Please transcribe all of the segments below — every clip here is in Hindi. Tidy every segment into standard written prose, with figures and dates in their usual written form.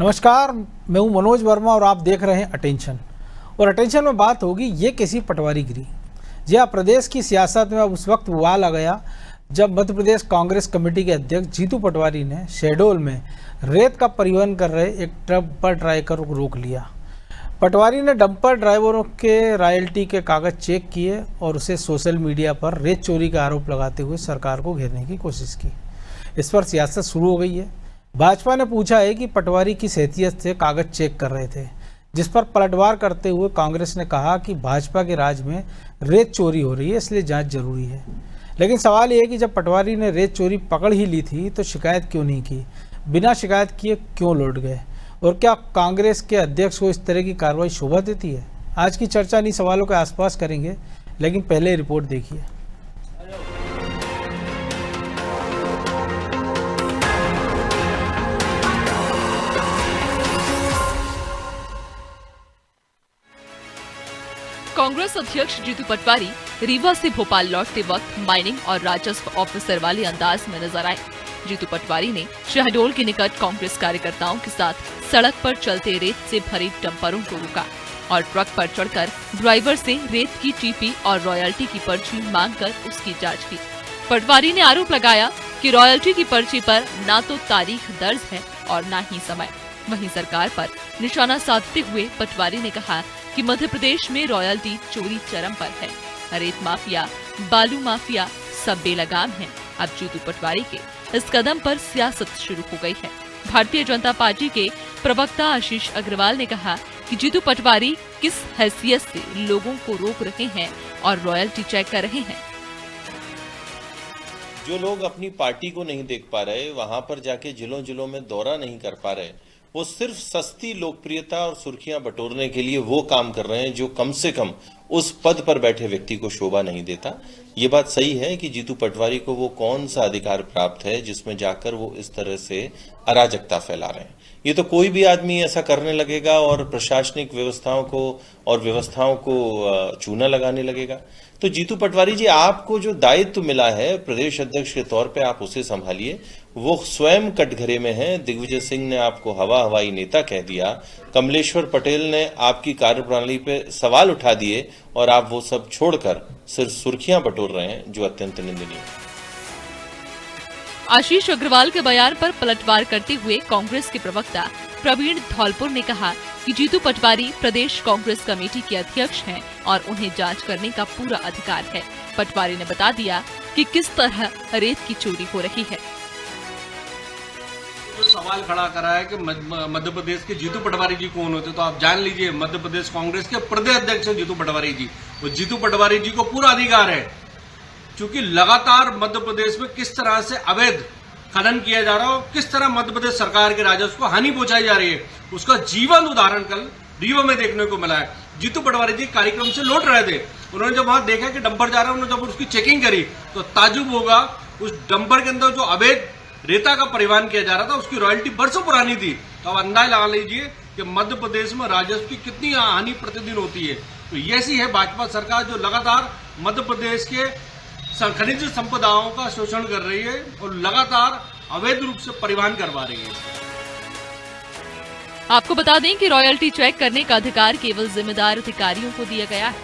नमस्कार, मैं हूं मनोज वर्मा और आप देख रहे हैं अटेंशन। और अटेंशन में बात होगी ये कैसी पटवारीगिरी। जी हाँ, प्रदेश की सियासत में अब उस वक्त उबाल आ गया जब मध्य प्रदेश कांग्रेस कमेटी के अध्यक्ष जीतू पटवारी ने शहडोल में रेत का परिवहन कर रहे एक डंपर ड्राइवर को रोक लिया। पटवारी ने डंपर ड्राइवरों के रॉयल्टी के कागज चेक किए और उसे सोशल मीडिया पर रेत चोरी का आरोप लगाते हुए सरकार को घेरने की कोशिश की। इस पर सियासत शुरू हो गई है। भाजपा ने पूछा है कि पटवारी किस हैसियत से कागज चेक कर रहे थे, जिस पर पलटवार करते हुए कांग्रेस ने कहा कि भाजपा के राज में रेत चोरी हो रही है, इसलिए जांच जरूरी है। लेकिन सवाल ये है कि जब पटवारी ने रेत चोरी पकड़ ही ली थी तो शिकायत क्यों नहीं की, बिना शिकायत किए क्यों लौट गए, और क्या कांग्रेस के अध्यक्ष को इस तरह की कार्रवाई शोभा देती है? आज की चर्चा इन्हीं सवालों के आसपास करेंगे, लेकिन पहले रिपोर्ट देखिए। कांग्रेस अध्यक्ष जीतू पटवारी रीवा से भोपाल लौटते वक्त माइनिंग और राजस्व ऑफिसर वाले अंदाज में नजर आए। जीतू पटवारी ने शहडोल के निकट कांग्रेस कार्यकर्ताओं के साथ सड़क पर चलते रेत से भरे डंपरों को रोका और ट्रक पर चढ़कर ड्राइवर से रेत की टीपी और रॉयल्टी की पर्ची मांगकर उसकी जांच की। पटवारी ने आरोप लगाया कि रॉयल्टी की पर्ची पर न तो तारीख दर्ज है और न ही समय। वहीं सरकार पर निशाना साधते हुए पटवारी ने कहा कि मध्य प्रदेश में रॉयल्टी चोरी चरम पर है। रेत माफिया, बालू माफिया सब बेलगाम हैं। अब जीतू पटवारी के इस कदम पर सियासत शुरू हो गई है। भारतीय जनता पार्टी के प्रवक्ता आशीष अग्रवाल ने कहा कि जीतू पटवारी किस हैसियत से लोगों को रोक रहे हैं और रॉयल्टी चेक कर रहे हैं। जो लोग अपनी पार्टी को नहीं देख पा रहे, वहां पर जाके जिलों जिलों में दौरा नहीं कर पा रहे, वो सिर्फ सस्ती लोकप्रियता और सुर्खियां बटोरने के लिए वो काम कर रहे हैं जो कम से कम उस पद पर बैठे व्यक्ति को शोभा नहीं देता। ये बात सही है कि जीतू पटवारी को वो कौन सा अधिकार प्राप्त है जिसमें जाकर वो इस तरह से अराजकता फैला रहे हैं। ये तो कोई भी आदमी ऐसा करने लगेगा और प्रशासनिक व्यवस्थाओं को चूना लगाने लगेगा। तो जीतू पटवारी जी, आपको जो दायित्व मिला है प्रदेश अध्यक्ष के तौर पे, आप उसे संभालिए। वो स्वयं कटघरे में हैं। दिग्विजय सिंह ने आपको हवाई नेता कह दिया, कमलेश्वर पटेल ने आपकी कार्यप्रणाली पे सवाल उठा दिए और आप वो सब छोड़कर सिर्फ सुर्खियां बटोर रहे हैं, जो अत्यंत निंदनीय है। आशीष अग्रवाल के बयान पर पलटवार करते हुए कांग्रेस के प्रवक्ता प्रवीण धौलपुर ने कहा कि जीतू पटवारी प्रदेश कांग्रेस कमेटी के अध्यक्ष हैं और उन्हें जांच करने का पूरा अधिकार है। पटवारी ने बता दिया कि किस तरह रेत की चोरी हो रही है। जो सवाल खड़ा करा है कि मध्य प्रदेश के जीतू पटवारी जी कौन होते, तो आप जान लीजिए मध्य प्रदेश कांग्रेस के प्रदेश अध्यक्ष जीतू पटवारी जी। और जीतू पटवारी जी को पूरा अधिकार है, क्योंकि लगातार मध्य प्रदेश में किस तरह से अवैध खनन किया जा रहा है, किस तरह मध्य प्रदेश सरकार के राजस्व को हानि पहुंचाई जा रही है, उसका जीवन उदाहरण कल रीवा में देखने को मिला है। जीतू पटवारी जी कार्यक्रम से लौट रहे थे, उन्होंने जब वहां देखा कि डंपर जा रहा है, उन्होंने जब उसकी चेकिंग करी तो ताजुब होगा, उस डंपर के अंदर जो अवैध रेता का परिवहन किया जा रहा था उसकी रॉयल्टी बरसों पुरानी थी। तो अब अंदाज लगा लीजिए कि मध्य प्रदेश में राजस्व की कितनी हानि प्रतिदिन होती है। तो ऐसी है भाजपा सरकार जो लगातार मध्य प्रदेश के खनिज संपदाओं का शोषण कर रही है और लगातार अवैध रूप से परिवहन करवा रही है। आपको बता दें कि रॉयल्टी चेक करने का अधिकार केवल जिम्मेदार अधिकारियों को दिया गया है।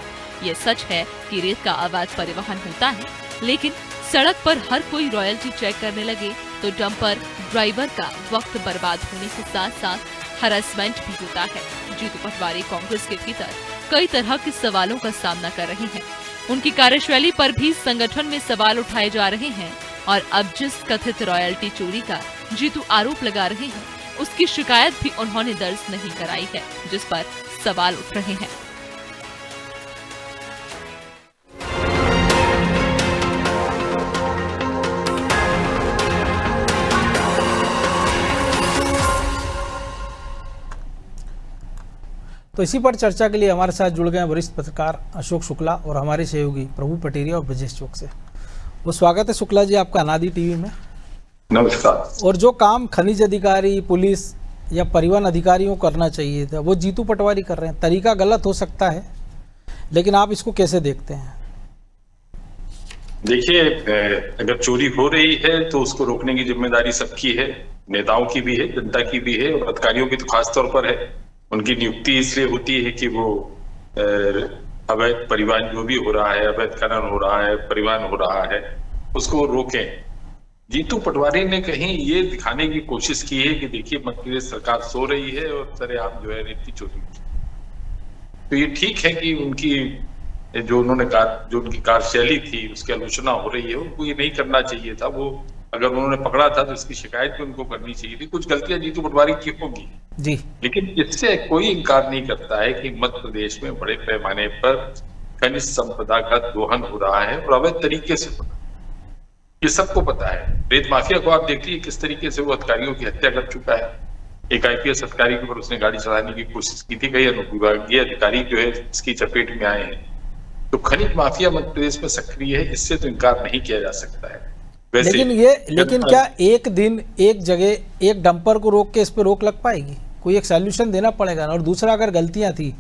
ये सच है कि रेत का अवैध परिवहन होता है, लेकिन सड़क पर हर कोई रॉयल्टी चेक करने लगे तो डंपर ड्राइवर का वक्त बर्बाद होने के साथ साथ हरासमेंट भी होता है। जीतू पटवारी कांग्रेस के भीतर कई तरह के सवालों का सामना कर रहे हैं। उनकी कार्यशैली पर भी संगठन में सवाल उठाए जा रहे हैं और अब जिस कथित रॉयल्टी चोरी का जीतू आरोप लगा रहे हैं, उसकी शिकायत भी उन्होंने दर्ज नहीं कराई है, जिस पर सवाल उठ रहे हैं। तो इसी पर चर्चा के लिए हमारे साथ जुड़ गए वरिष्ठ पत्रकार अशोक शुक्ला और हमारे सहयोगी प्रभु पटेरिया और ब्रजेश चौक से। वो स्वागत है शुक्ला जी आपका अनादि टीवी में। नमस्कार। और जो काम खनिज अधिकारी, पुलिस या परिवहन अधिकारियों को करना चाहिए था वो जीतू पटवारी कर रहे हैं। तरीका गलत हो सकता है, लेकिन आप इसको कैसे देखते हैं? देखिए, अगर चोरी हो रही है तो उसको रोकने की जिम्मेदारी सबकी है। नेताओं की भी है, जनता की भी है, और अधिकारियों की तो खास तौर पर है। उनकी नियुक्ति इसलिए होती है कि वो अवैध परिवहन जो भी हो रहा है, अवैध खनन हो रहा है, परिवहन हो रहा है, उसको रोकें। जीतू पटवारी ने कहीं ये दिखाने की कोशिश की है कि देखिए मध्य प्रदेश सरकार सो रही है और सरेआम जो है रेती चोरी। तो ये ठीक है कि उनकी जो उनकी कार्यशैली थी उसकी आलोचना हो रही है, उनको ये नहीं करना चाहिए था। वो अगर उन्होंने पकड़ा था तो इसकी शिकायत भी उनको करनी चाहिए थी। कुछ गलतियां जीतू पटवारी की होगी जी, लेकिन इससे कोई इनकार नहीं करता है कि मध्य प्रदेश में बड़े पैमाने पर खनिज संपदा का दोहन हो रहा है और अवैध तरीके से हो रहा है। ये सबको पता है। रेत माफिया को आप देखिए किस तरीके से वो अधिकारियों की हत्या कर चुका है। एक आईपीएस अधिकारी के ऊपर उसने गाड़ी चलाने की कोशिश की थी, कई अनुविभागीय अधिकारी जो है इसकी चपेट में आए हैं। तो खनिज माफिया मध्य प्रदेश में सक्रिय है, इससे तो इनकार नहीं किया जा सकता है। लेकिन क्या एक दिन एक जगह एक डंपर को रोक के इस पे रोक लग पाएगी? कोई एक सॉल्यूशन देना पड़ेगा ना। और दूसरा, अगर गलतियां थी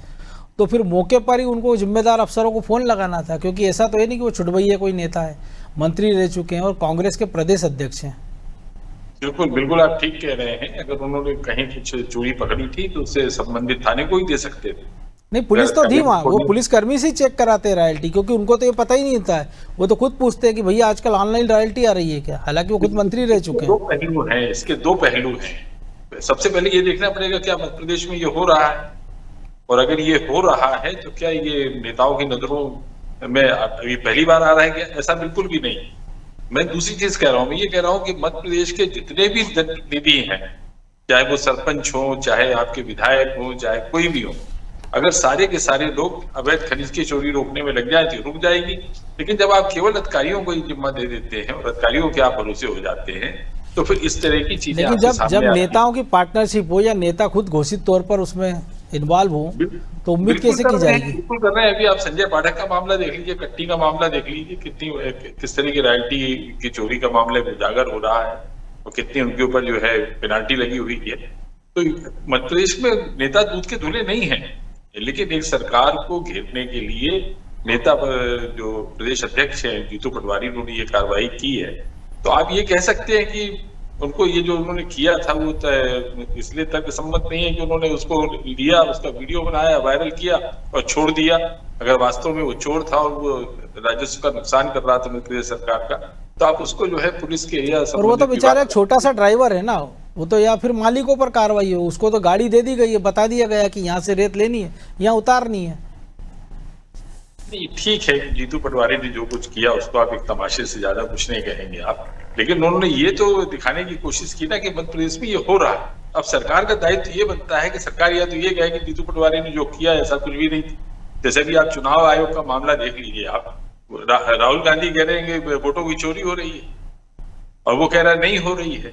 तो फिर मौके पर ही उनको जिम्मेदार अफसरों को फोन लगाना था, क्योंकि ऐसा तो है नहीं कि वो छुटभैया कोई नेता है, मंत्री रह चुके हैं और कांग्रेस के प्रदेश अध्यक्ष हैं। बिल्कुल बिल्कुल आप ठीक कह रहे हैं। अगर उन्होंने कहीं कुछ चोरी पकड़ी थी तो उसे संबंधित थाने को ही दे सकते थे। नहीं, पुलिस तो थी वहाँ, वो पुलिसकर्मी से चेक कराते हैं रॉयल्टी, क्योंकि उनको तो ये पता ही नहीं था। वो तो खुद पूछते हैं कि भैया आजकल ऑनलाइन रॉयल्टी आ रही है क्या, हालांकि वो खुद मंत्री रह चुके हैं। दो पहलू हैं इसके, दो पहलू हैं। सबसे पहले ये देखना पड़ेगा क्या मध्य प्रदेश में ये हो रहा है, और अगर ये हो रहा है तो क्या ये नेताओं की नजरों में अभी पहली बार आ रहा है क्या? ऐसा बिल्कुल भी नहीं। मैं दूसरी चीज कह रहा हूँ, मैं ये कह रहा हूँ कि मध्य प्रदेश के जितने भी जनप्रतिनिधि हैं, चाहे वो सरपंच हो, चाहे आपके विधायक हो, चाहे कोई भी हो, अगर सारे के सारे लोग अवैध खनिज की चोरी रोकने में लग जाए तो रुक जाएगी। लेकिन जब आप केवल अधिकारियों को जिम्मा दे देते हैं और अधिकारियों के आप भरोसे हो जाते हैं तो फिर इस तरह की चीजें लेकिन जब नेताओं की पार्टनरशिप हो या नेता खुद घोषित तौर पर उसमें इन्वॉल्व हो तो उम्मीद कैसे की जाएगी? बिल्कुल कर रहे हैं। अभी आप संजय पाठक का मामला देख लीजिए, कट्टी का मामला देख लीजिए, किस तरह की रॉयल्टी की चोरी का मामला उजागर हो रहा है और कितनी उनके ऊपर जो है पेनाल्टी लगी हुई है। तो मध्य प्रदेश में नेता दूध के धुले नहीं है, लेकिन एक सरकार को घेरने के लिए नेता जो प्रदेश अध्यक्ष है जीतू पटवारी, उन्होंने ये कार्रवाई की है। तो आप ये कह सकते हैं कि उनको ये जो उन्होंने किया था वो इसलिए तर्क सम्मत नहीं है कि उन्होंने उसको लिया, उसका वीडियो बनाया, वायरल किया और छोड़ दिया। अगर वास्तव में वो चोर था और वो राजस्व का नुकसान कर रहा था मध्य प्रदेश सरकार का, तो आप उसको जो है पुलिस के या और वो तो बेचारा एक छोटा सा ड्राइवर है ना, वो तो या फिर मालिकों पर कार्रवाई हो, उसको तो गाड़ी दे दी गई है, बता दिया गया कि यहाँ से रेत लेनी है, यहाँ उतारनी है। ठीक है, जीतू पटवारी ने जो कुछ किया उसको आप एक तमाशे से ज्यादा कुछ नहीं कहेंगे आप, लेकिन उन्होंने ये तो दिखाने की कोशिश की ना कि मध्य प्रदेश में ये हो रहा है। अब सरकार का दायित्व ये बनता है कि सरकार या तो ये कहे कि जीतू पटवारी ने जो किया ऐसा कुछ भी नहीं थी। जैसे कि आप चुनाव आयोग का मामला देख लीजिए, आप राहुल गांधी कह रहे हैं कि वोटों की चोरी हो रही है और वो कह रहा है नहीं हो रही है।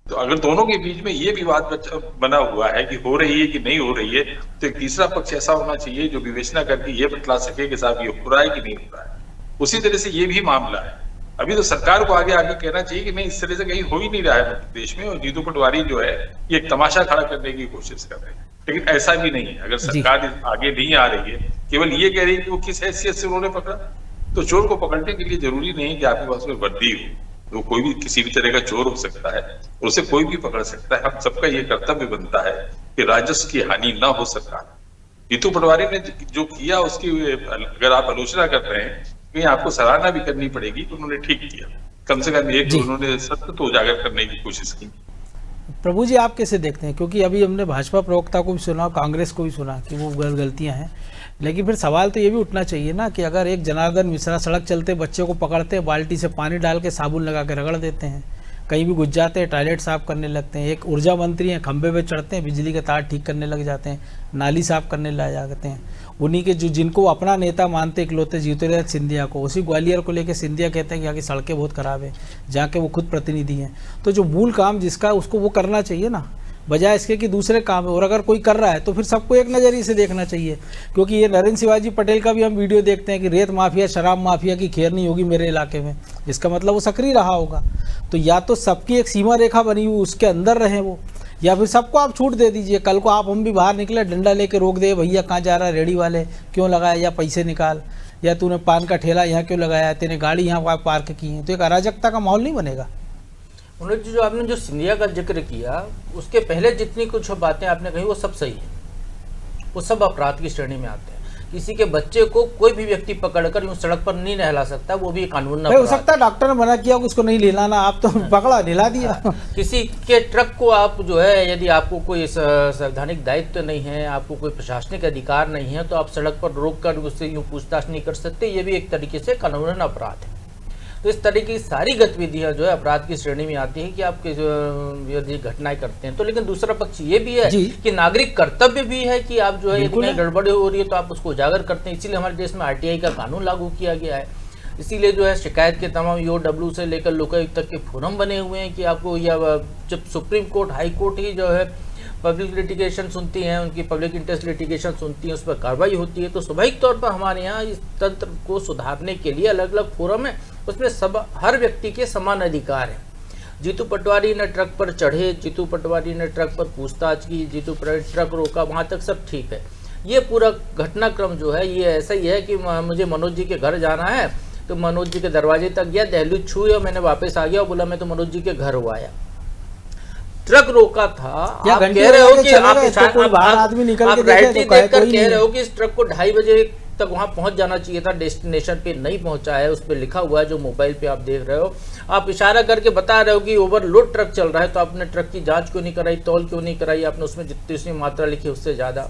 तो अगर दोनों के बीच में ये विवाद बना हुआ है कि हो रही है कि नहीं हो रही है, तो एक तीसरा पक्ष ऐसा होना चाहिए जो विवेचना करके ये बतला सके कि साहब ये हो रहा है कि नहीं हो रहा है। उसी तरह से ये भी मामला है। अभी तो सरकार को आगे आगे कहना चाहिए कि नहीं, इस तरह से कहीं हो ही नहीं रहा है मध्य प्रदेश में, और जीतू पटवारी जो है ये एक तमाशा खड़ा करने की कोशिश कर रहे हैं। लेकिन ऐसा भी नहीं है। अगर सरकार आगे नहीं आ रही है, केवल ये कह रही है कि वो किस हैसियत से उन्होंने पकड़ा, तो चोर को पकड़ने के लिए जरूरी नहीं है कि आपके पास में वर्दी हो। तो कोई भी किसी भी तरह का चोर हो सकता है, उसे कोई भी पकड़ सकता है। हम सबका ये कर्तव्य बनता है कि राजस्व की हानि ना हो सरकार। जीतू पटवारी ने जो किया उसकी अगर आप आलोचना कर रहे हैं तो आपको सराहना भी करनी पड़ेगी कि उन्होंने ठीक किया। कम से कम एक उन्होंने सत्य तो उजागर करने की कोशिश की। प्रभु जी, आप कैसे देखते हैं? क्योंकि अभी हमने भाजपा प्रवक्ता को भी सुना, कांग्रेस को भी सुना कि वो गलतियां हैं, लेकिन फिर सवाल तो ये भी उठना चाहिए ना कि अगर एक जनार्दन मिश्रा सड़क चलते बच्चे को पकड़ते, बाल्टी से पानी डाल के साबुन लगा के रगड़ देते हैं, कहीं भी घुस जाते हैं, टॉयलेट साफ करने लगते हैं, एक ऊर्जा मंत्री हैं, खंबे पे चढ़ते हैं, बिजली के तार ठीक करने लग जाते हैं, नाली साफ करने लग जाते हैं, उन्हीं के जिनको अपना नेता मानते इकलौते ज्योतिरादित्य सिंधिया को, उसी ग्वालियर को लेकर सिंधिया कहते हैं कि यहाँ की सड़कें बहुत खराब है, जहाँ के वो खुद प्रतिनिधि हैं। तो जो मूल काम जिसका उसको वो करना चाहिए ना, बजाय इसके कि दूसरे काम है। और अगर कोई कर रहा है तो फिर सबको एक नज़रिए से देखना चाहिए, क्योंकि ये नरेंद्र शिवाजी पटेल का भी हम वीडियो देखते हैं कि रेत माफिया शराब माफिया की खैर नहीं होगी मेरे इलाके में, इसका मतलब वो सक्रिय रहा होगा। तो या तो सबकी एक सीमा रेखा बनी हुई उसके अंदर रहे वो, या फिर सबको आप छूट दे दीजिए। कल को आप हम भी बाहर निकले, डंडा लेके रोक दे, भैया कहाँ जा रहा है, रेडी वाले क्यों लगाया, या पैसे निकाल, या तूने पान का ठेला यहाँ क्यों लगाया, तेने गाड़ी यहाँ पार्क की है, तो एक अराजकता का माहौल नहीं बनेगा। मनोज जी, जो आपने जो सिंधिया का जिक्र किया, उसके पहले जितनी कुछ बातें आपने कही वो सब सही है, वो सब अपराध की श्रेणी में आते हैं। किसी के बच्चे को कोई भी व्यक्ति पकड़कर यूं सड़क पर नहीं नहला सकता, वो भी कानून हो सकता है डॉक्टर ने मना किया कि उसको नहीं नहलाना, आप तो पकड़ा नहला दिया। किसी के ट्रक को आप जो है, यदि आपको कोई संवैधानिक दायित्व नहीं है, आपको कोई प्रशासनिक अधिकार नहीं है, तो आप सड़क पर रोक कर उससे यूं पूछताछ नहीं कर सकते। ये भी एक तरीके से कानूनन अपराध है। तो इस तरीके की सारी गतिविधियां जो है अपराध की श्रेणी में आती है कि आप यदि घटनाएं करते हैं तो। लेकिन दूसरा पक्ष ये भी है कि नागरिक कर्तव्य भी है कि आप जो है यदि कहीं गड़बड़ी हो रही है तो आप उसको उजागर करते हैं। इसीलिए हमारे देश में आरटीआई का कानून लागू किया गया है। इसीलिए जो है शिकायत के तमाम ईओडब्ल्यू से लेकर लोकायुक्त तक के फोरम बने हुए हैं कि आपको, या जब सुप्रीम कोर्ट, हाई कोर्ट ही जो है पब्लिक लिटिगेशन सुनती हैं, उनकी पब्लिक इंटरेस्ट लिटिगेशन सुनती हैं, उस पर कार्रवाई होती है। तो स्वाभाविक तौर पर हमारे यहाँ इस तंत्र को सुधारने के लिए अलग अलग फोरम है, उसमें सब हर व्यक्ति के समान अधिकार हैं। जीतू पटवारी ने ट्रक पर चढ़े, जीतू पटवारी ने ट्रक पर पूछताछ की, जीतू पटवारी ट्रक रोका, वहाँ तक सब ठीक है। ये पूरा घटनाक्रम जो है ये ऐसा ही है कि मुझे मनोज जी के घर जाना है तो मनोज जी के दरवाजे तक गया, दहलीज छुई और मैंने वापस आ गया और बोला मैं तो मनोज जी के घर हो आया। ट्रक रोका था, आप कह रहे हो कि आप राइटली देखकर कह रहे हो कि इस ट्रक को 2:30 बजे तक वहां पहुंच जाना चाहिए था, डेस्टिनेशन पे नहीं पहुंचा है। उस पर लिखा हुआ है जो मोबाइल पे आप देख रहे हो। आप इशारा करके बता रहे हो कि ओवरलोड ट्रक चल रहा है, तो आपने ट्रक की जांच क्यों नहीं कराई, तौल क्यों नहीं कराई, आपने उसमें जितनी उसमें मात्रा लिखी उससे ज्यादा।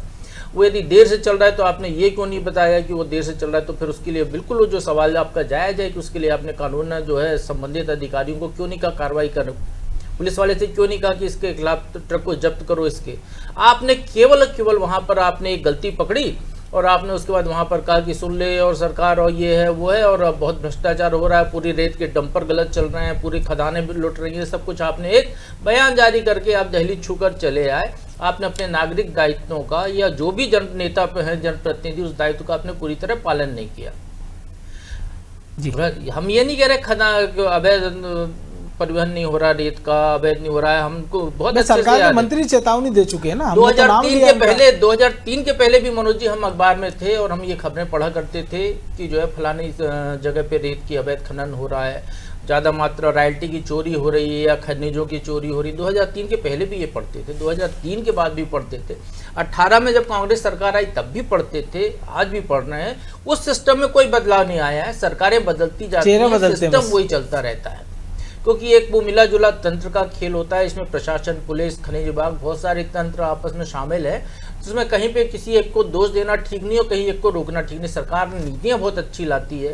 वो यदि देर से चल रहा है तो आपने ये क्यों नहीं बताया कि वो देर से चल रहा है, तो फिर उसके लिए बिल्कुल वो जो सवाल आपका जायज है कि उसके लिए आपने कानून जो है संबंधित अधिकारियों को क्यों नहीं कहा कार्रवाई कर, पुलिस वाले से क्यों नहीं कहा कि इसके खिलाफ ट्रक को जब्त करो। इसके आपने केवल वहां पर आपने एक गलती पकड़ी और आपने उसके बाद वहां पर कहा कि सुन ले और सरकार और ये है वो है और बहुत भ्रष्टाचार हो रहा है, पूरी रेत के डंपर गलत चल रहे हैं, पूरी खदानें भी लुट रही हैं, सब कुछ आपने एक बयान जारी करके आप दहलीज छूकर चले आए। आपने अपने नागरिक दायित्वों का या जो भी जननेता पे है जनप्रतिनिधि उस दायित्व का आपने पूरी तरह पालन नहीं किया जी। हम ये नहीं कह रहे अवैध परिवहन नहीं हो रहा, रेत का अवैध नहीं हो रहा है, हमको बहुत सरकार के मंत्री चेतावनी दे चुके हैं ना। 2003 के पहले भी मनोज जी हम अखबार में थे और हम ये खबरें पढ़ा करते थे कि जो है फलानी जगह पे रेत की अवैध खनन हो रहा है, ज्यादा मात्रा रॉयल्टी की चोरी हो रही है या खनिजों की चोरी हो रही है। 2003 के पहले भी ये पढ़ते थे, 2003 के बाद भी पढ़ते थे, 18 में जब कांग्रेस सरकार आई तब भी पढ़ते थे, आज भी पढ़ रहे हैं। उस सिस्टम में कोई बदलाव नहीं आया है, सरकारें बदलती जाती हैं, सिस्टम वही चलता रहता है। क्योंकि एक वो मिला जुला तंत्र का खेल होता है, इसमें प्रशासन, पुलिस, खनिज विभाग, बहुत सारे तंत्र आपस में शामिल है, जिसमें कहीं पे किसी एक को दोष देना ठीक नहीं और कहीं एक को रोकना ठीक नहीं। सरकार नीतियां बहुत अच्छी लाती है।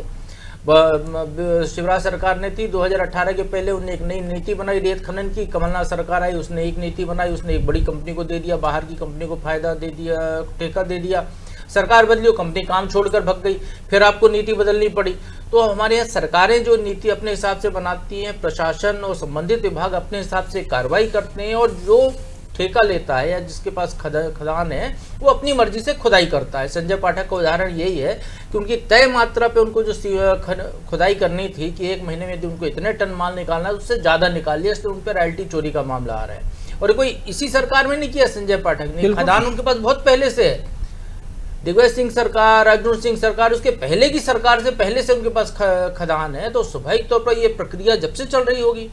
शिवराज सरकार ने थी 2018 के पहले, उन्होंने एक नई नीति बनाई रेत खनन की। कमलनाथ सरकार आई, उसने एक नीति बनाई, उसने एक बड़ी कंपनी को दे दिया, बाहर की कंपनी को फायदा दे दिया, ठेका दे दिया। सरकार बदली, कंपनी काम छोड़कर भग गई, फिर आपको नीति बदलनी पड़ी। तो हमारे यहाँ सरकारें जो नीति अपने हिसाब से बनाती हैं, प्रशासन और संबंधित विभाग अपने हिसाब से कार्रवाई करते हैं, और जो ठेका लेता है या जिसके पास खदान है वो अपनी मर्जी से खुदाई करता है। संजय पाठक का उदाहरण यही है कि उनकी तय मात्रा पे उनको जो खुदाई करनी थी कि 1 महीने में यदि उनको इतने टन माल निकालना है उससे ज़्यादा निकाल लिया, इसलिए उन पर रॉयल्टी चोरी का मामला आ रहा है। और कोई इसी सरकार में नहीं किया संजय पाठक ने, खदान उनके पास बहुत पहले से है। दिग्विजय सिंह सरकार, अर्जुन सिंह सरकार, उसके पहले की सरकार से पहले से उनके पास खदान है। तो स्वाभाविक तौर पर ये प्रक्रिया जब से चल रही होगी,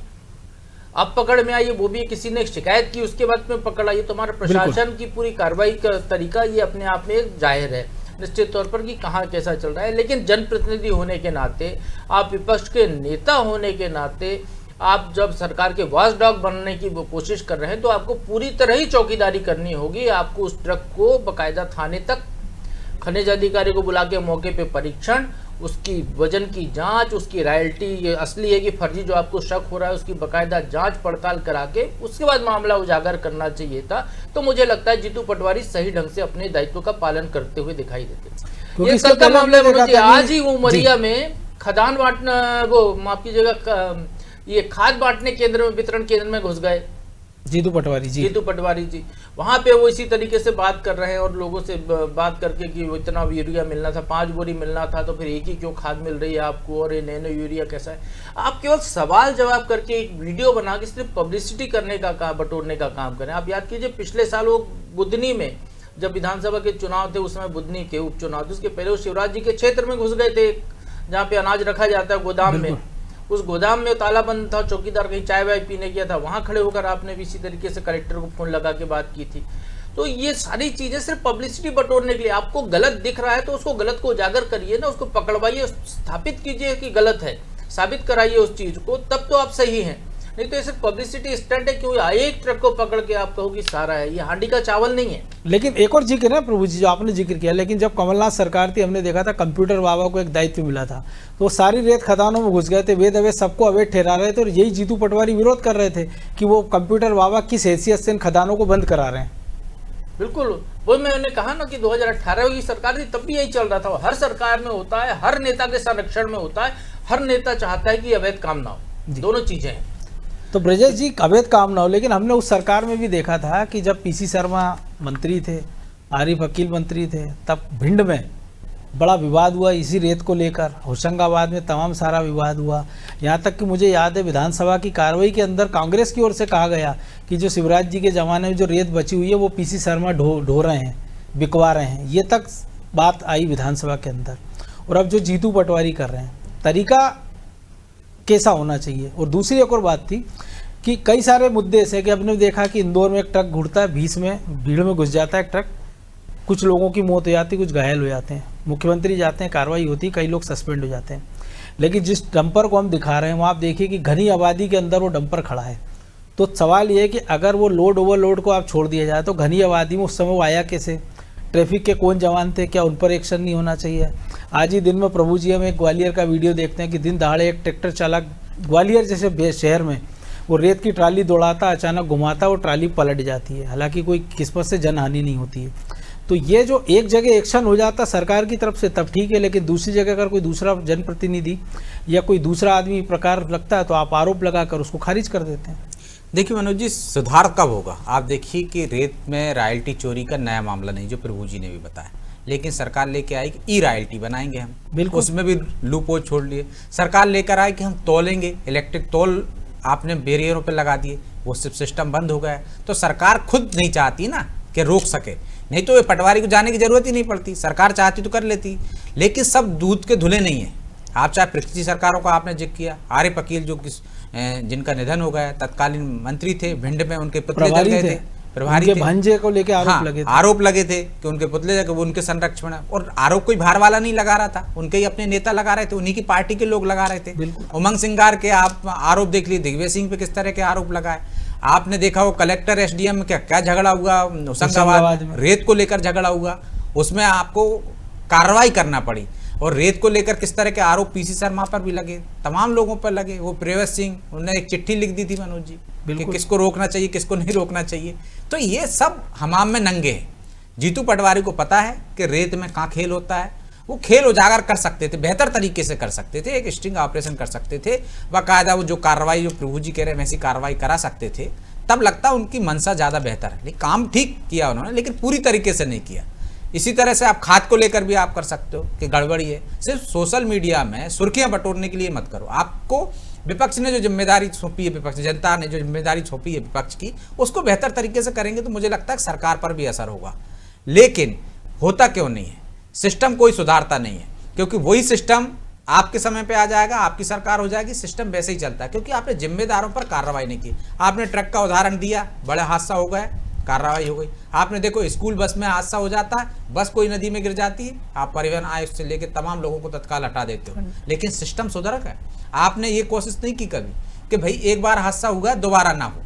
अब पकड़ में आई, वो भी किसी ने शिकायत की उसके बाद में पकड़ आई, तो हमारे प्रशासन की पूरी कार्रवाई का तरीका ये अपने आप में जाहिर है निश्चित तौर पर कि कहाँ कैसा चल रहा है। लेकिन जनप्रतिनिधि होने के नाते, आप विपक्ष के नेता होने के नाते, आप जब सरकार के वॉचडॉग बनने की कोशिश कर रहे हैं तो आपको पूरी तरह ही चौकीदारी करनी होगी। आपको उस ट्रक को बाकायदा थाने तक, खनिज अधिकारी को बुला के मौके पे परीक्षण, उसकी वजन की जांच, उसकी रॉयल्टी असली है कि फर्जी जो आपको शक हो रहा है उसकी बाकायदा जांच पड़ताल करा के उसके बाद मामला उजागर करना चाहिए था। तो मुझे लगता है जीतू पटवारी सही ढंग से अपने दायित्व का पालन करते हुए दिखाई देते। ये कल का मामला है, आज ही उमरिया में खदान बांटना, वो माफ कीजिएगा, ये खाद बांटने केंद्र में, वितरण केंद्र में घुस गए जीतू पटवारी जी। वहां पे वो इसी तरीके से बात कर रहे हैं और लोगों से बात करके कि इतना यूरिया मिलना था, 5 बोरी मिलना था, तो फिर एक ही क्यों खाद मिल रही है आपको, और ये नैनो यूरिया कैसा है। आप केवल सवाल जवाब करके एक वीडियो बना के सिर्फ पब्लिसिटी करने का बटोरने का काम करें। आप याद कीजिए पिछले साल वो बुधनी में जब विधानसभा के चुनाव थे, उस समय बुधनी के उपचुनाव थे, उसके पहले वो शिवराज जी के क्षेत्र में घुस गए थे जहाँ पे अनाज रखा जाता है गोदाम में, उस गोदाम में ताला बंद था, चौकीदार कहीं चाय वाय पीने गया था, वहां खड़े होकर आपने भी इसी तरीके से कलेक्टर को फोन लगा के बात की थी। तो ये सारी चीजें सिर्फ पब्लिसिटी बटोरने के लिए, आपको गलत दिख रहा है तो उसको गलत को उजागर करिए ना, उसको पकड़वाइए, स्थापित कीजिए कि गलत है, साबित कराइए उस चीज को, तब तो आप सही हैं। नहीं तो ये सिर्फ पब्लिसिटी स्टंट है, क्यों एक ट्रक को पकड़ के आप कहोगे सारा है, ये हांडी का चावल नहीं है। लेकिन एक और जिक्र है प्रभु जी, जो आपने जिक्र किया, लेकिन जब कमलनाथ सरकार थी हमने देखा था कंप्यूटर बाबा को एक दायित्व मिला था, तो वो सारी रेत खदानों में घुस गए थे, वेद अवैध सबको अवैध ठहरा रहे थे, और यही जीतू पटवारी विरोध कर रहे थे कि वो कंप्यूटर बाबा किस हैसियत से इन खदानों को बंद करा रहे हैं। बिल्कुल, वो मैंने कहा ना कि 2018 की सरकार थी तब भी यही चल रहा था। हर सरकार में होता है, हर नेता के संरक्षण में होता है, हर नेता चाहता है कि अवैध काम ना हो, दोनों चीजें हैं। तो ब्रजेश जी, अवैध काम ना हो, लेकिन हमने उस सरकार में भी देखा था कि जब पीसी शर्मा मंत्री थे, आरिफ अकील मंत्री थे, तब भिंड में बड़ा विवाद हुआ इसी रेत को लेकर, होशंगाबाद में तमाम सारा विवाद हुआ। यहाँ तक कि मुझे याद है विधानसभा की कार्रवाई के अंदर कांग्रेस की ओर से कहा गया कि जो शिवराज जी के ज़माने में जो रेत बची हुई है वो पीसी शर्मा ढो रहे हैं, बिकवा रहे हैं, ये तक बात आई विधानसभा के अंदर। और अब जो जीतू पटवारी कर रहे हैं, तरीका कैसा होना चाहिए। और दूसरी एक और बात थी कि कई सारे मुद्दे ऐसे कि हमने देखा कि इंदौर में एक ट्रक घुड़ता है, भीड़ में घुस जाता है ट्रक, कुछ लोगों की मौत हो जाती है, कुछ घायल हो जाते हैं, मुख्यमंत्री जाते हैं, कार्रवाई होती है, कई लोग सस्पेंड हो जाते हैं। लेकिन जिस डंपर को हम दिखा रहे हैं वहाँ आप देखिए कि घनी आबादी के अंदर वो डंपर खड़ा है। तो सवाल ये है कि अगर वो लोड ओवरलोड को आप छोड़ दिया जाए तो घनी आबादी में उस समय वो आया कैसे, ट्रैफिक के कौन जवान थे, क्या उन पर एक्शन नहीं होना चाहिए। आज ही दिन में प्रभु जी हम एक ग्वालियर का वीडियो देखते हैं कि दिन दहाड़े एक ट्रैक्टर चालक ग्वालियर जैसे शहर में वो रेत की ट्राली दौड़ाता, अचानक घुमाता, वो ट्राली पलट जाती है, हालांकि कोई किस्मत से जनहानि नहीं होती है। तो ये जो एक जगह एक्शन हो जाता सरकार की तरफ से तब ठीक है, लेकिन दूसरी जगह अगर कोई दूसरा जनप्रतिनिधि या कोई दूसरा आदमी प्रकार लगता है तो आप आरोप लगाकर उसको खारिज कर देते हैं। देखिए मनोज जी, सुधार कब होगा? आप देखिए कि रेत में रॉयल्टी चोरी का नया मामला नहीं, जो प्रभु जी ने भी बताया, लेकिन सरकार लेके आई कि ई रॉयल्टी बनाएंगे हम, बिल्कुल उसमें भी लूप होल छोड़ लिए। सरकार लेकर आई कि हम तोलेंगे, इलेक्ट्रिक तोल आपने बैरियरों पे लगा दिए, वो सिर्फ सिस्टम बंद हो गया। तो सरकार खुद नहीं चाहती ना कि रोक सके, नहीं तो ये पटवारी को जाने की जरूरत ही नहीं पड़ती, सरकार चाहती तो कर लेती। लेकिन सब दूध के धुले नहीं है। आप चाहे पिछली सरकारों का आपने जिक्र किया, आरिफ अकील जो जिनका निधन हो गया, तत्कालीन मंत्री थे, भिंड में उनके पुतले जल गए थे, प्रभारी थे, भांजे को लेके आरोप लगे थे कि उनके पुतले जगह वो उनके संरक्षण है। और आरोप कोई बाहर वाला नहीं लगा रहा था, उनके ही अपने नेता लगा रहे थे, उन्हीं की पार्टी के लोग लगा रहे थे। उमंग सिंगार के आप आरोप देख लिए, दिग्विजय सिंह पे किस तरह के आरोप लगाए। आपने देखा वो कलेक्टर एसडीएम में क्या झगड़ा हुआ, होशंगाबाद में रेत को लेकर झगड़ा हुआ, उसमें आपको कार्रवाई करना पड़ी। और रेत को लेकर किस तरह के आरोप पीसी शर्मा पर भी लगे, तमाम लोगों पर लगे। वो प्रियव्रत सिंह, उन्होंने एक चिट्ठी लिख दी थी मनोज जी कि किसको रोकना चाहिए, किसको नहीं रोकना चाहिए। तो ये सब हमाम में नंगे हैं। जीतू पटवारी को पता है कि रेत में कहाँ खेल होता है, वो खेल उजागर कर सकते थे, बेहतर तरीके से कर सकते थे, एक स्टिंग ऑपरेशन कर सकते थे, बाकायदा वो जो कार्रवाई जो प्रभु जी कह रहे हैं वैसी कार्रवाई करा सकते थे, तब लगता उनकी मंशा ज़्यादा बेहतर है। लेकिन काम ठीक किया उन्होंने, लेकिन पूरी तरीके से नहीं किया। इसी तरह से आप खाद को लेकर भी आप कर सकते हो कि गड़बड़ी है। सिर्फ सोशल मीडिया में सुर्खियां बटोरने के लिए मत करो। आपको विपक्ष ने जो जिम्मेदारी सौंपी है, विपक्ष जनता ने जो जिम्मेदारी सौंपी है विपक्ष की, उसको बेहतर तरीके से करेंगे तो मुझे लगता है सरकार पर भी असर होगा। लेकिन होता क्यों नहीं है, सिस्टम कोई सुधारता नहीं है, क्योंकि वही सिस्टम आपके समय पे आ जाएगा, आपकी सरकार हो जाएगी, सिस्टम वैसे ही चलता है, क्योंकि आपने जिम्मेदारों पर कार्रवाई नहीं की। आपने ट्रक का उदाहरण दिया, बड़ा हादसा हो गया, कार्रवाई हो गई। आपने देखो स्कूल बस में हादसा हो जाता है, बस कोई नदी में गिर जाती है, आप परिवहन आयुक्त से लेकर तमाम लोगों को तत्काल हटा देते हो, लेकिन सिस्टम सुधर है। आपने ये कोशिश नहीं की कभी कि भाई एक बार हादसा हुआ दोबारा ना हो।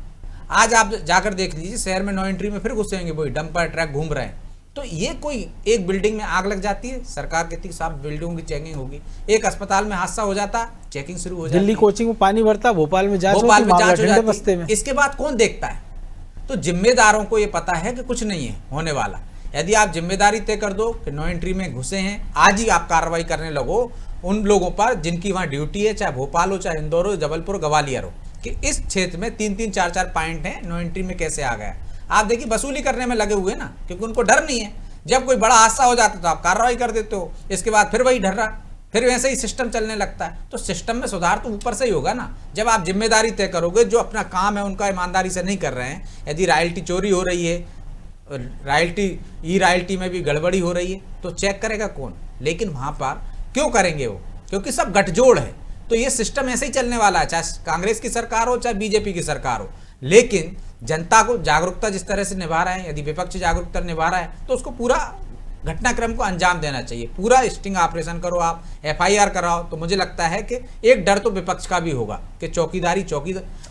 आज आप जाकर देख लीजिए, शहर में नो एंट्री में फिर घुसेंगे, वही डंपर ट्रक घूम रहे हैं। तो ये कोई एक बिल्डिंग में आग लग जाती है, सरकार कहती है साहब बिल्डिंगों की चेकिंग होगी। एक अस्पताल में हादसा हो जाता, चेकिंग शुरू हो जाती। दिल्ली कोचिंग में पानी भरता, भोपाल में जांच होती है। इसके बाद कौन देखता है? तो जिम्मेदारों को ये पता है कि कुछ नहीं है होने वाला। यदि आप जिम्मेदारी तय कर दो कि नो एंट्री में घुसे हैं, आज ही आप कार्रवाई करने लगो उन लोगों पर जिनकी वहाँ ड्यूटी है, चाहे भोपाल हो, चाहे इंदौर हो, जबलपुर, ग्वालियर हो, कि इस क्षेत्र में 3-3, 4-4 पॉइंट हैं, नो एंट्री में कैसे आ गया। आप देखिए वसूली करने में लगे हुए ना, क्योंकि उनको डर नहीं है। जब कोई बड़ा हादसा हो जाता तो आप कार्रवाई कर देते हो, इसके बाद फिर वही ढर्रा, फिर वैसे ही सिस्टम चलने लगता है। तो सिस्टम में सुधार तो ऊपर से ही होगा ना, जब आप जिम्मेदारी तय करोगे। जो अपना काम है उनका ईमानदारी से नहीं कर रहे हैं, यदि रॉयल्टी चोरी हो रही है, रॉयल्टी ई रॉयल्टी में भी गड़बड़ी हो रही है, तो चेक करेगा कौन? लेकिन वहाँ पर क्यों करेंगे वो? क्योंकि सब गठजोड़ है। तो तो ये सिस्टम ऐसे ही चलने वाला है, चाहे कांग्रेस की सरकार हो चाहे बीजेपी की सरकार हो। लेकिन जनता को जागरूकता जिस तरह से निभा रहे हैं, यदि विपक्ष जागरूकता निभा रहा है तो उसको पूरा घटनाक्रम को अंजाम देना चाहिए। पूरा स्टिंग ऑपरेशन करो, आप FIR कराओ, तो मुझे लगता है कि एक डर तो विपक्ष का भी होगा कि चौकीदार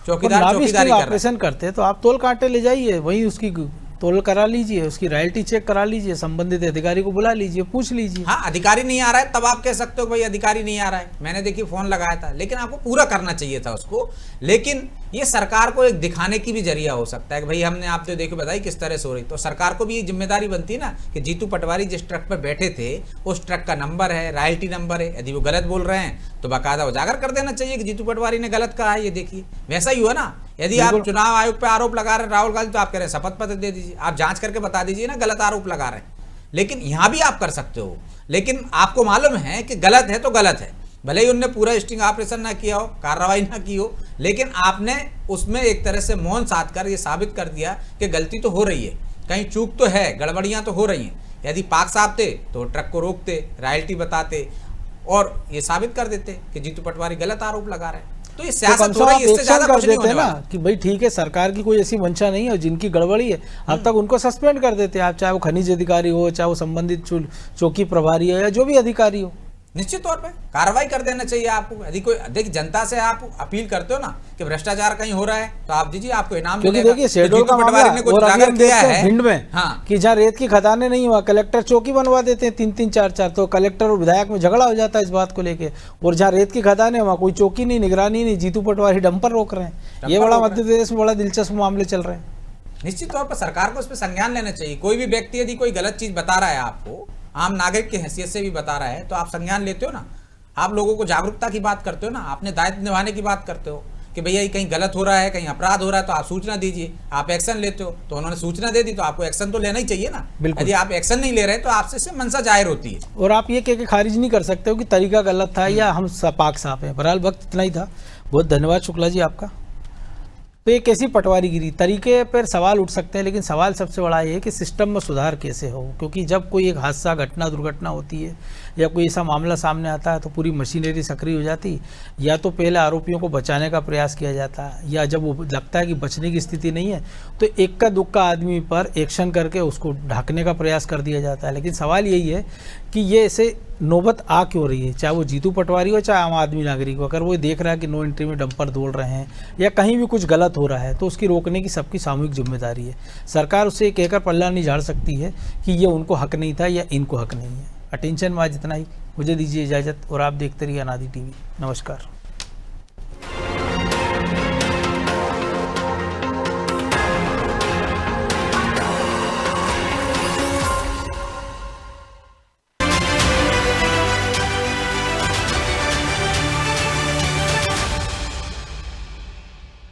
चौकीदारी ऑपरेशन करते हैं तो आप तोल कांटे ले जाइए, वहीं उसकी तोल करा लीजिए, उसकी रॉयल्टी चेक करा लीजिए, संबंधित अधिकारी को बुला लीजिए, पूछ लीजिए। हाँ, अधिकारी नहीं आ रहा है तब आप कह सकते हो भाई अधिकारी नहीं आ रहा है, मैंने देखिए फोन लगाया था, लेकिन आपको पूरा करना चाहिए था उसको। लेकिन ये सरकार को एक दिखाने की भी जरिया हो सकता है कि भाई हमने आपने देखो बताई किस तरह से हो रही, तो सरकार को भी ये जिम्मेदारी बनती है ना कि जीतू पटवारी जिस ट्रक पर बैठे थे उस ट्रक का नंबर है, रॉयल्टी नंबर है, यदि वो गलत बोल रहे हैं तो बाकायदा उजागर कर देना चाहिए कि जीतू पटवारी ने गलत कहा है। ये देखिए वैसा ही हुआ ना, यदि आप चुनाव आयोग पे आरोप लगा रहे हैं राहुल गांधी, तो आप कह रहे हैं शपथ पत्र दे दीजिए, आप जांच करके बता दीजिए ना गलत आरोप लगा रहे हैं। लेकिन यहां भी आप कर सकते हो, लेकिन आपको मालूम है कि गलत है तो गलत है, भले ही उनने पूरा स्टिंग ऑपरेशन ना किया हो, कार्रवाई ना की हो, लेकिन आपने उसमें एक तरह से मौन साध कर ये साबित कर दिया कि गलती तो हो रही है, कहीं चूक तो है, गड़बड़ियां तो हो रही हैं। यदि पाक साहब थे तो ट्रक को रोकते, रॉयल्टी बताते और ये साबित कर देते कि जीतू पटवारी गलत आरोप लगा रहे हैं। तो ये सियासत हो रही है, इससे ज्यादा कुछ नहीं होने वाला कि भाई ठीक है सरकार की कोई ऐसी मंशा नहीं है और जिनकी गड़बड़ी है अब तक उनको सस्पेंड कर देते हैं आप, चाहे वो खनिज अधिकारी हो, चाहे वो संबंधित चौकी प्रभारी हो या जो भी अधिकारी हो। निश्चित तौर पे कार्रवाई कर देना चाहिए आपको। यदि कोई देख जनता से आप अपील करते हो ना कि भ्रष्टाचार कहीं हो रहा है तो आप दीजिए, आपको इनाम क्योंकि देखिए शहडोल का मामला और अभी हम देखते हैं भिंड में हाँ, कि जहाँ रेत की खदानें नहीं हुआ कलेक्टर चौकी बनवा देते हैं 3-3 4-4, तो कलेक्टर और विधायक में झगड़ा हो जाता है इस बात को लेके। और जहाँ रेत की खदानें वहाँ कोई चौकी नहीं, निगरानी नहीं, जीतू पटवारी डंपर रोक रहे हैं। ये बड़ा मध्य प्रदेश में बड़ा दिलचस्प मामले चल रहे हैं। निश्चित तौर पर सरकार को उस पर संज्ञान लेना चाहिए। कोई भी व्यक्ति यदि कोई गलत चीज बता रहा है, आपको आम नागरिक की हैसियत से भी बता रहा है, तो आप संज्ञान लेते हो ना, आप लोगों को जागरूकता की बात करते हो ना, आपने दायित्व निभाने की बात करते हो कि भैया ये कहीं गलत हो रहा है, कहीं अपराध हो रहा है तो आप सूचना दीजिए, आप एक्शन लेते हो। तो उन्होंने सूचना दे दी तो आपको एक्शन तो लेना ही चाहिए ना। यदि आप एक्शन नहीं ले रहे तो आपसे से मंशा जाहिर होती है और आप ये कह के खारिज नहीं कर सकते हो कि तरीका गलत था या हम पाक साफ है। बहरहाल वक्त इतना ही था, बहुत धन्यवाद शुक्ला जी आपका। तो ये कैसी पटवारीगिरी, तरीके पर सवाल उठ सकते हैं, लेकिन सवाल सबसे बड़ा ये है कि सिस्टम में सुधार कैसे हो। क्योंकि जब कोई एक हादसा, घटना, दुर्घटना होती है या कोई ऐसा मामला सामने आता है तो पूरी मशीनरी सक्रिय हो जाती, या तो पहले आरोपियों को बचाने का प्रयास किया जाता है, या जब वो लगता है कि बचने की स्थिति नहीं है तो इक्का दुक्का आदमी पर एक्शन करके उसको ढकने का प्रयास कर दिया जाता है। लेकिन सवाल यही है कि ये ऐसे नौबत आ क्यों रही है, चाहे वो जीतू पटवारी हो चाहे आम आदमी नागरिक हो। अगर वो देख रहा है कि नो एंट्री में डंपर दौड़ रहे हैं या कहीं भी कुछ गलत हो रहा है तो उसकी रोकने की सबकी सामूहिक जिम्मेदारी है। सरकार उससे कहकर पल्ला नहीं झाड़ सकती है कि ये उनको हक नहीं था या इनको हक नहीं है। अटेंशन में आज इतना ही, मुझे दीजिए इजाज़त और आप देखते रहिए अनादि टीवी। नमस्कार।